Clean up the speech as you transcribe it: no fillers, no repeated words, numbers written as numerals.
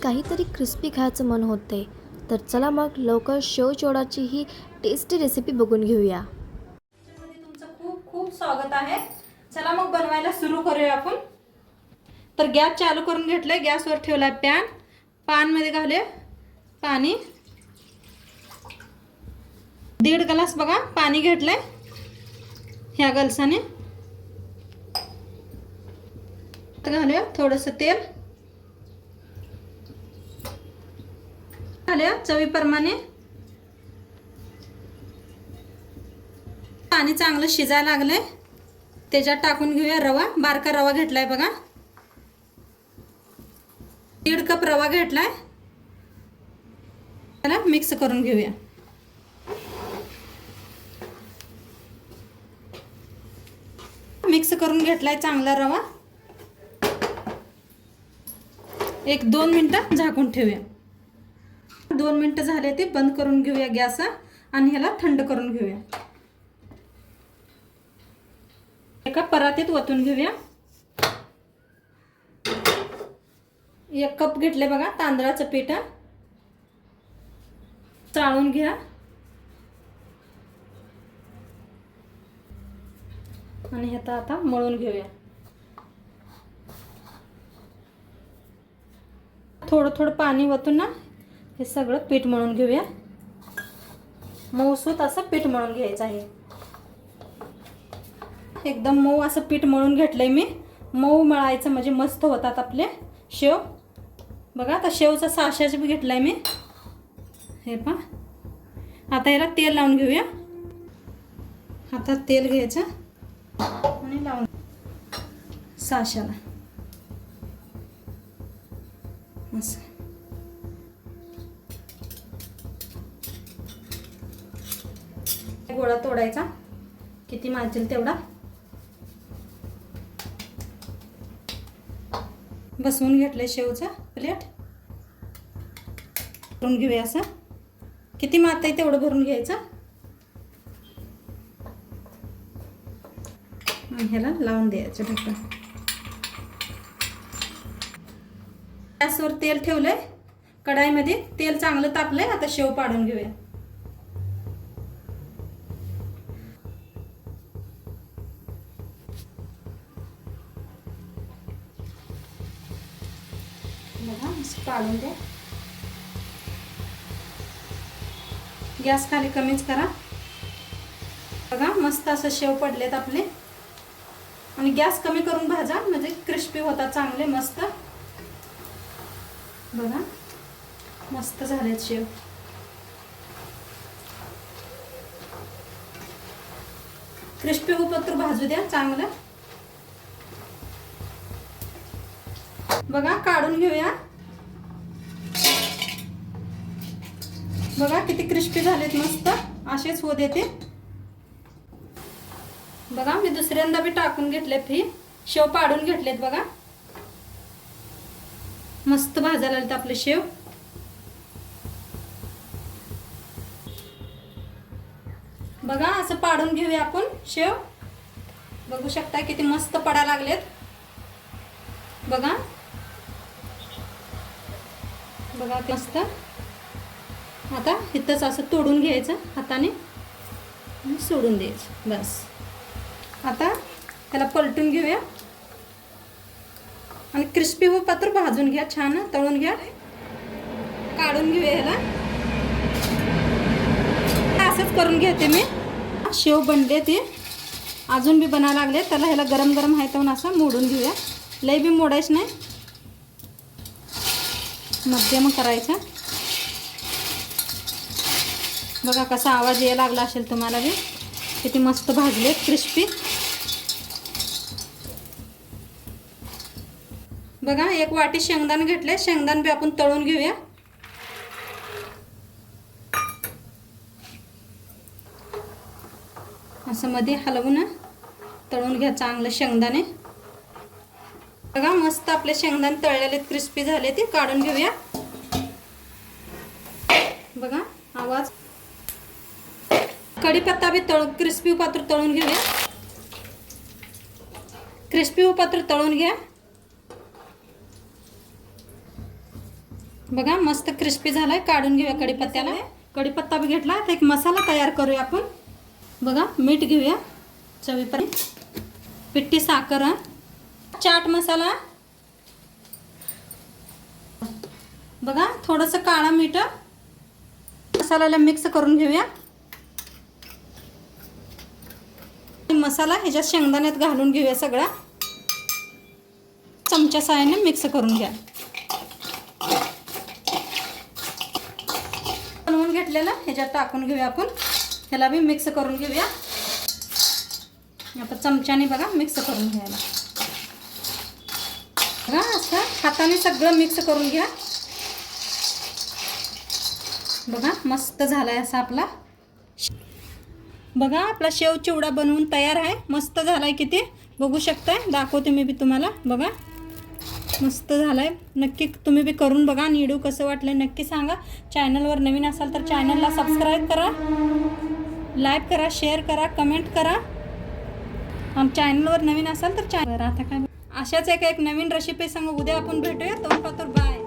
काहीतरी क्रिस्पी खायचं मन होते, तर चला मग लवकर शेव चिवडाची ही टेस्टी रेसिपी बघून घेऊया. तुमचं खूप खूप स्वागत आहे. चला मग बनवायला सुरू करूया आपण. तर गॅस चालू करून घेतलंय, गॅसवर ठेवलाय पॅन. पॅन मध्ये घाले पाणी. 1.5 ग्लास बघा पाणी घेतलंय ह्या गलसाने. घालूया थोडंसं तेल. घालूया चवीप्रमाणे. पाणी चांगलं शिजायला लागलंय, त्याच्यात टाकून घेऊया रवा. बारका रवा घेतलाय बघा, 1.5 कप रवा घेतलाय. त्याला मिक्स करून घेऊया. मिक्स करून घेतलाय चांगला रवा. 1-2 मिनिटं झाकून ठेवूया. 2 मिनिटं झाले ते बंद करून घेऊया गॅस आणि ह्याला थंड करून घेऊया. एका परातीत ओतून घेऊया. 1 कप घेतले बघा तांदळाचं पीठ. चाळून घ्या आणि ह्यात आता मळून घेऊया. थोडं थोडं पाणी ओतून ना हे सगळं पीठ मळून घेऊया. मऊसूत असं पीठ मळून घ्यायचं आहे. एकदम मऊ असं पीठ मळून घेतलंय मी. मऊ मळायचं म्हणजे मस्त होतात आपले शेव. बघा आता शेवचा साशाच बी घेतलाय मी. हे पहा. आता याला तेल लावून घेऊया. हातात तेल घ्यायचं आणि लावून साशाला असं. गोळा तोडायचा, किती माजेल तेवढा. बसवून घेतलंय शेवचा प्लेट. भरून घेऊया असं. किती मात आहे तेवढं भरून घ्यायचं आणि ह्याला लावून द्यायचं ढक्कन. गॅसवर तेल ठेवलंय. कढाईमध्ये तेल चांगलं तापलंय. आता शेव पाडून घेऊया. बघा पाडून द्या. गॅस खाली कमीच करा. बघा मस्त असं शेव पडलेत आपले. आणि गॅस कमी करून भाजा म्हणजे क्रिस्पी होतात चांगले मस्त. बघा मस्त झालेत शेव. क्रिस्पी होईपर्यंत भाजू द्या चांगलं. बघा काढून घेऊया. बघा किती क्रिस्पी झालेत मस्त. असेच होऊ देते. बघा मी दुसऱ्यांदा बी टाकून घेतलेत. ही शेव पाडून घेतलेत बघा. मस्त भाजायला लागलेत आपले शेव. बघा असं पाडून घेऊया आपण शेव. बघू शकता किती मस्त पडायला लागलेत. बघा बघा मस्त. आता इथंच असं तोडून घ्यायचं हाताने आणि सोडून द्यायचं बस. आता त्याला पलटून घेऊया आणि क्रिस्पी होईपर्यंत भाजून घ्या. छान तळून घ्या. काढून घेऊया ह्याला. असंच करून घेते मी. शेव बनले ते अजून बी बनायला लागले. त्याला ह्याला गरम गरम आहे तर असं मोडून घेऊया. लई बी मोडायचं नाही, मध्यम करायचा. बघा कसा आवाज यायला लागला असेल तुम्हाला बी. किती मस्त भाजले क्रिस्पी. बघा 1 वाटी शेंगदाणे घेतले. शेंगदाणे बी आपण तळून घेऊया. असं मध्ये हलवून तळून घ्या चांगलं शेंगदाणे. बघा मस्त आपले शेंगदाणे तळलेले क्रिस्पी झाले. ते काढून घेऊया. बघा आवाज. कढीपत्ता बी क्रिस्पी पात्र तळून घेऊया. क्रिस्पी पात्र तळून घ्या. बघा मस्त क्रिस्पी झालाय. काढून घेऊया कढीपत्त्याला. कढीपत्ता बी घेतला. आता एक मसाला तयार करूया आपण. बघा मीठ घेऊया चवीपर्यंत, पिठी साखर, चाट मसाला, बघा थोडंसं काळं मीठ. मसाल्याला मिक्स करून घेऊया. मसाला ह्याच्यात शेंगदाण्यात घालून घेऊया. सगळा चमच्या साहाय्याने मिक्स करून घ्या. बनवून घेतलेलं ह्याच्यात टाकून घेऊया आपण. ह्याला बी मिक्स करून घेऊया. आता चमच्याने बघा मिक्स करून घ्यायला. बघा असं हाताने सगळं मिक्स करून घ्या. बघा मस्त झालाय असा आपला. बघा आपला शेव चिवडा बनवून तयार आहे. मस्त झालाय किती बघू शकताय. दाखवते मी बी तुम्हाला. बघा मस्त झालाय. नक्की तुम्ही बी करून बघा आणि व्हिडिओ कसं वाटलं नक्की सांगा. चॅनलवर नवीन असाल तर चॅनलला सबस्क्राईब करा, लाईक करा, शेअर करा, कमेंट करा. आणि चॅनलवर नवीन असाल तर चॅनल. आता काय अशाच एक नवीन रेसिपी सांग उद्या आपण भेटूया. तोपर्यंत बाय.